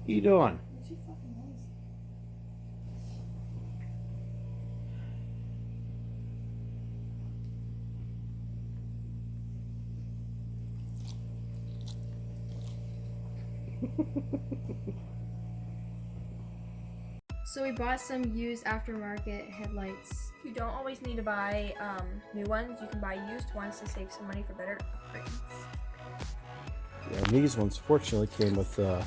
you doing? What's your fucking noise? So we bought some used aftermarket headlights. You don't always need to buy new ones. You can buy used ones to save some money for better upgrades. Yeah, these ones fortunately came with the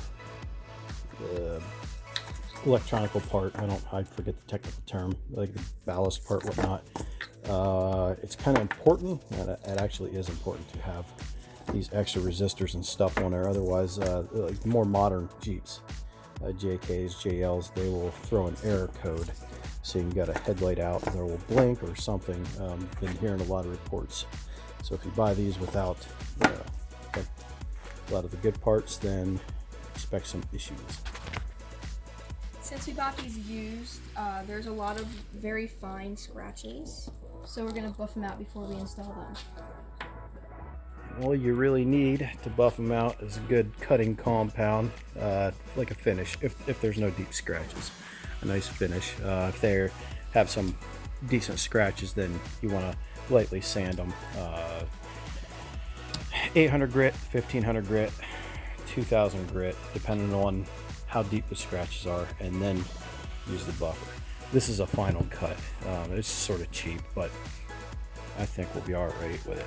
electronical part. I forget the technical term, like the ballast part, whatnot. It's kind of important, and it actually is important to have these extra resistors and stuff on there. Otherwise, like more modern Jeeps, JKs, JLs, they will throw an error code. So you got a headlight out, there will blink or something. Been hearing a lot of reports. So if you buy these without like a lot of the good parts, then expect some issues. Since we bought these used, there's a lot of very fine scratches. So we're gonna buff them out before we install them. All you really need to buff them out is a good cutting compound, like a finish, if there's no deep scratches. A nice finish. If they have some decent scratches, then you want to lightly sand them. 800 grit, 1500 grit, 2000 grit, depending on how deep the scratches are, and then use the buffer. This is a final cut. It's sort of cheap, but I think we'll be all right with it.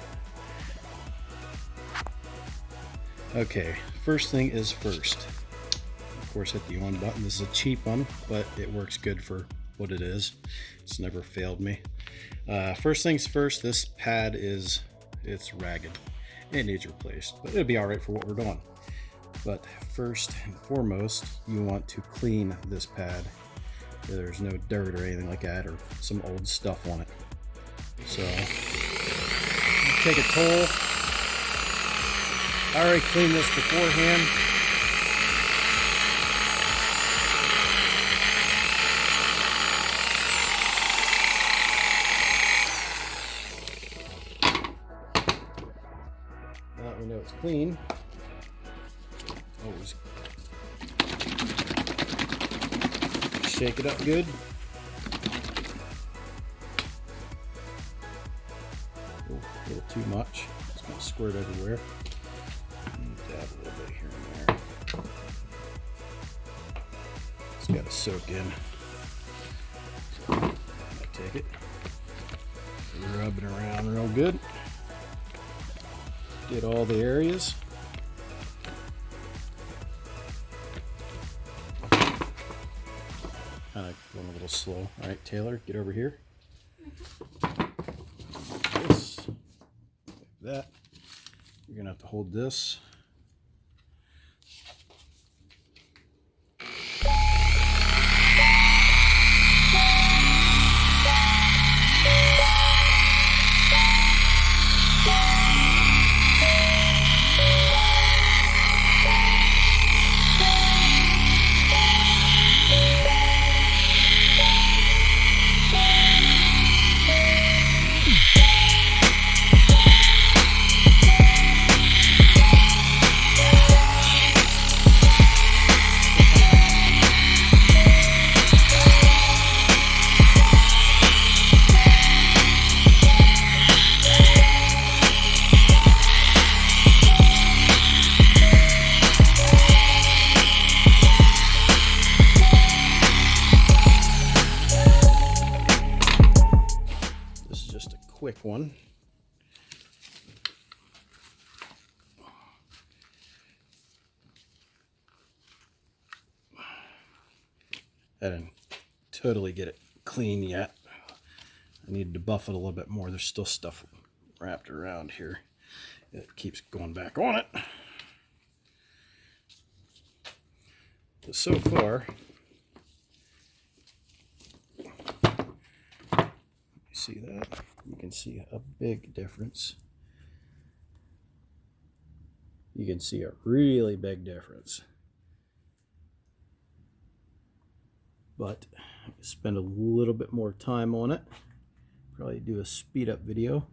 Okay, first thing is first. Of course, hit the on button. This is a cheap one, but it works good for what it is. It's never failed me. First things first, this pad it's ragged. It needs replaced, but it'll be all right for what we're doing. But first and foremost, you want to clean this pad. There's no dirt or anything like that, or some old stuff on it. So, take a tool. I already cleaned this beforehand. Now that we know it's clean, always shake it up good. A little too much. It's going to squirt everywhere. Dab a little bit here and there. It's got to soak in. So I take it, rub it around real good. Get all the areas. Kind of going a little slow. All right, Taylor, get over here. This, like that. You're gonna have to hold this. Quick one. I didn't totally get it clean yet. I needed to buff it a little bit more. There's still stuff wrapped around here. It keeps going back on it. But so far, you see that? You can see a big difference. You can see a really big difference. But spend a little bit more time on it. Probably do a speed up video.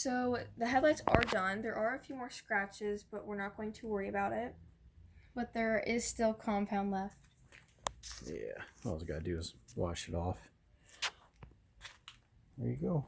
So the headlights are done. There are a few more scratches, but we're not going to worry about it. But there is still compound left. Yeah, all I gotta do is wash it off. There you go.